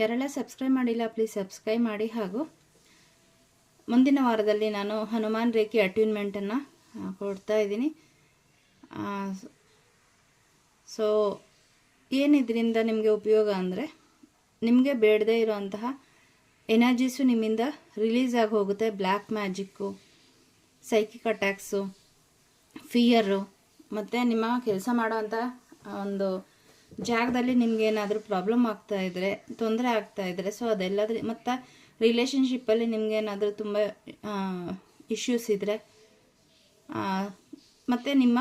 ಯಾರೆಲ್ಲ ಸಬ್ಸ್ಕ್ರೈಬ್ ಮಾಡಿಲ್ಲ please subscribe ಮಾಡಿ. ಹಾಗೂ ಮುಂದಿನ ವಾರದಲ್ಲಿ ನಾನು ಹನುಮಾನ್ ರೇಖೆ ಅಟ್ಯೂನ್ಮೆಂಟನ್ನು ಕೊಡ್ತಾ ಇದ್ದೀನಿ. ಸೊ ಏನಿದ್ರಿಂದ ನಿಮಗೆ ಉಪಯೋಗ ಅಂದರೆ, ನಿಮಗೆ ಬೇಡದೇ ಇರೋಂತಹ ಎನರ್ಜೀಸು ನಿಮ್ಮಿಂದ ರಿಲೀಸ್ ಆಗಿ ಹೋಗುತ್ತೆ. Black magic, psychic attacks, fear, ಮತ್ತು ನಿಮ್ಮ ಕೆಲಸ ಮಾಡೋವಂಥ ಒಂದು ಜಾಗದಲ್ಲಿ ನಿಮಗೇನಾದರೂ ಪ್ರಾಬ್ಲಮ್ ಆಗ್ತಾಯಿದ್ರೆ, ತೊಂದರೆ ಆಗ್ತಾಯಿದ್ರೆ, ಸೊ ಅದೆಲ್ಲದ್ರ ಮತ್ತು ರಿಲೇಷನ್ಶಿಪ್ಪಲ್ಲಿ ನಿಮಗೇನಾದರೂ ತುಂಬ ಇಶ್ಯೂಸ್ ಇದ್ದರೆ, ಮತ್ತು ನಿಮ್ಮ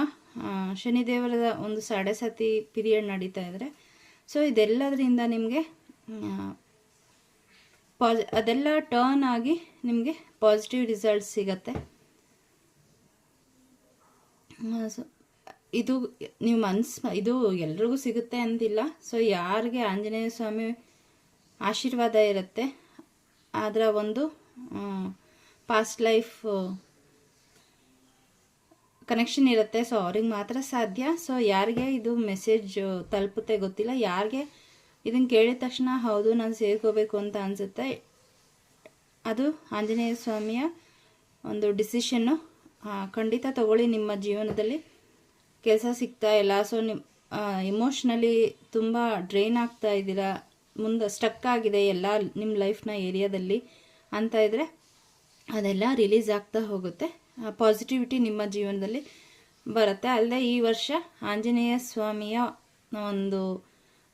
ಶನಿದೇವರ ಒಂದು ಸಾಡೆ ಪೀರಿಯಡ್ ನಡೀತಾ ಇದ್ದರೆ, ಸೊ ಇದೆಲ್ಲದರಿಂದ ನಿಮಗೆ ಅದೆಲ್ಲ ಟರ್ನ್ ಆಗಿ ನಿಮಗೆ ಪಾಸಿಟಿವ್ ರಿಸಲ್ಟ್ಸ್ ಸಿಗತ್ತೆ. ಸೊ ಇದು ನೀವು ಇದು ಎಲ್ರಿಗೂ ಸಿಗುತ್ತೆ ಅಂತಿಲ್ಲ. ಸೊ ಯಾರಿಗೆ ಆಂಜನೇಯ ಸ್ವಾಮಿ ಆಶೀರ್ವಾದ ಇರುತ್ತೆ, ಅದರ ಒಂದು ಪಾಸ್ಟ್ ಲೈಫ್ ಕನೆಕ್ಷನ್ ಇರುತ್ತೆ, ಸೊ ಅವ್ರಿಗೆ ಮಾತ್ರ ಸಾಧ್ಯ. ಸೊ ಯಾರಿಗೆ ಇದು ಮೆಸೇಜ್ ತಲುಪುತ್ತೆ ಗೊತ್ತಿಲ್ಲ. ಯಾರಿಗೆ ಇದನ್ನು ಕೇಳಿದ ತಕ್ಷಣ ಹೌದು ನಾನು ಸೇರ್ಕೋಬೇಕು ಅಂತ ಅನಿಸುತ್ತೆ, ಅದು ಆಂಜನೇಯ ಸ್ವಾಮಿಯ ಒಂದು ಡಿಸಿಷನ್ನು ಖಂಡಿತ ತಗೊಳ್ಳಿ. ನಿಮ್ಮ ಜೀವನದಲ್ಲಿ ಕೆಲಸ ಸಿಗ್ತಾ ಇಲ್ಲ, ಸೊ ಇಮೋಷ್ನಲಿ ತುಂಬ ಡ್ರೈನ್ ಆಗ್ತಾ ಇದ್ದೀರಾ, ಮುಂದೆ ಸ್ಟಕ್ ಆಗಿದೆ ಎಲ್ಲ ನಿಮ್ಮ ಲೈಫ್ನ ಏರಿಯಾದಲ್ಲಿ ಅಂತ ಇದ್ದರೆ ಅದೆಲ್ಲ ರಿಲೀಸ್ ಆಗ್ತಾ ಹೋಗುತ್ತೆ. ಪಾಸಿಟಿವಿಟಿ ನಿಮ್ಮ ಜೀವನದಲ್ಲಿ ಬರುತ್ತೆ. ಅಲ್ಲದೆ ಈ ವರ್ಷ ಆಂಜನೇಯ ಸ್ವಾಮಿಯ ಒಂದು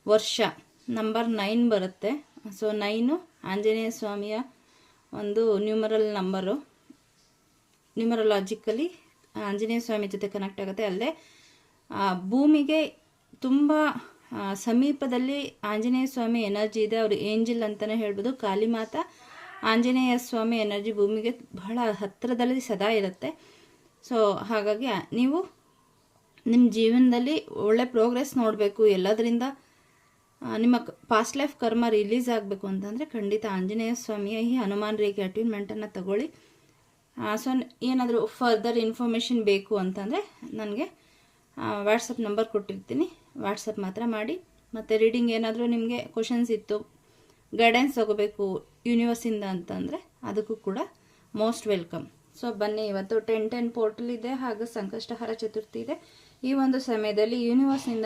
ವರ್ಷ ನಂಬರ್ 9 ಬರುತ್ತೆ. ಸೊ 9 ಆಂಜನೇಯ ಸ್ವಾಮಿಯ ಒಂದು ನ್ಯೂಮರಲಾಜಿಕಲಿ ಆಂಜನೇಯ ಸ್ವಾಮಿ ಜೊತೆ ಕನೆಕ್ಟ್ ಆಗುತ್ತೆ. ಅಲ್ಲದೆ ಭೂಮಿಗೆ ತುಂಬ ಸಮೀಪದಲ್ಲಿ ಆಂಜನೇಯ ಸ್ವಾಮಿ ಎನರ್ಜಿ ಇದೆ. ಅವರು ಏಂಜಲ್ ಅಂತಲೇ ಹೇಳ್ಬೋದು. ಕಾಳಿಮಾತಾ ಆಂಜನೇಯ ಸ್ವಾಮಿ ಎನರ್ಜಿ ಭೂಮಿಗೆ ಬಹಳ ಹತ್ತಿರದಲ್ಲಿ ಸದಾ ಇರುತ್ತೆ. ಸೊ ಹಾಗಾಗಿ ನೀವು ನಿಮ್ಮ ಜೀವನದಲ್ಲಿ ಒಳ್ಳೆ ಪ್ರೋಗ್ರೆಸ್ ನೋಡಬೇಕು, ಎಲ್ಲದರಿಂದ ನಿಮ್ಮ ಪಾಸ್ಟ್ ಲೈಫ್ ಕರ್ಮ ರಿಲೀಸ್ ಆಗಬೇಕು ಅಂತಂದರೆ ಖಂಡಿತ ಆಂಜನೇಯ ಸ್ವಾಮಿಯ ಈ ಹನುಮಾನ್ ರೇಖೆ ಅಟ್ಯೂನ್ಮೆಂಟನ್ನು ತಗೊಳ್ಳಿ. ಸೊ ಏನಾದರೂ ಫರ್ದರ್ ಇನ್ಫಾರ್ಮೇಷನ್ ಬೇಕು ಅಂತಂದರೆ ನನಗೆ ವಾಟ್ಸಪ್ ನಂಬರ್ ಕೊಟ್ಟಿರ್ತೀನಿ, ವಾಟ್ಸಪ್ ಮಾತ್ರ ಮಾಡಿ. ಮತ್ತು ರೀಡಿಂಗ್ ಏನಾದರೂ ನಿಮಗೆ ಕ್ವಶನ್ಸ್ ಇತ್ತು, ಗೈಡೆನ್ಸ್ ತಗೋಬೇಕು ಯೂನಿವರ್ಸಿಂದ ಅಂತಂದರೆ ಅದಕ್ಕೂ ಕೂಡ ಮೋಸ್ಟ್ ವೆಲ್ಕಮ್. ಸೊ ಬನ್ನಿ, ಇವತ್ತು 10/10 ಪೋರ್ಟಲ್ ಇದೆ, ಹಾಗೂ ಸಂಕಷ್ಟಹರ ಚತುರ್ಥಿ ಇದೆ. ಈ ಒಂದು ಸಮಯದಲ್ಲಿ ಯೂನಿವರ್ಸ್ನಿಂದ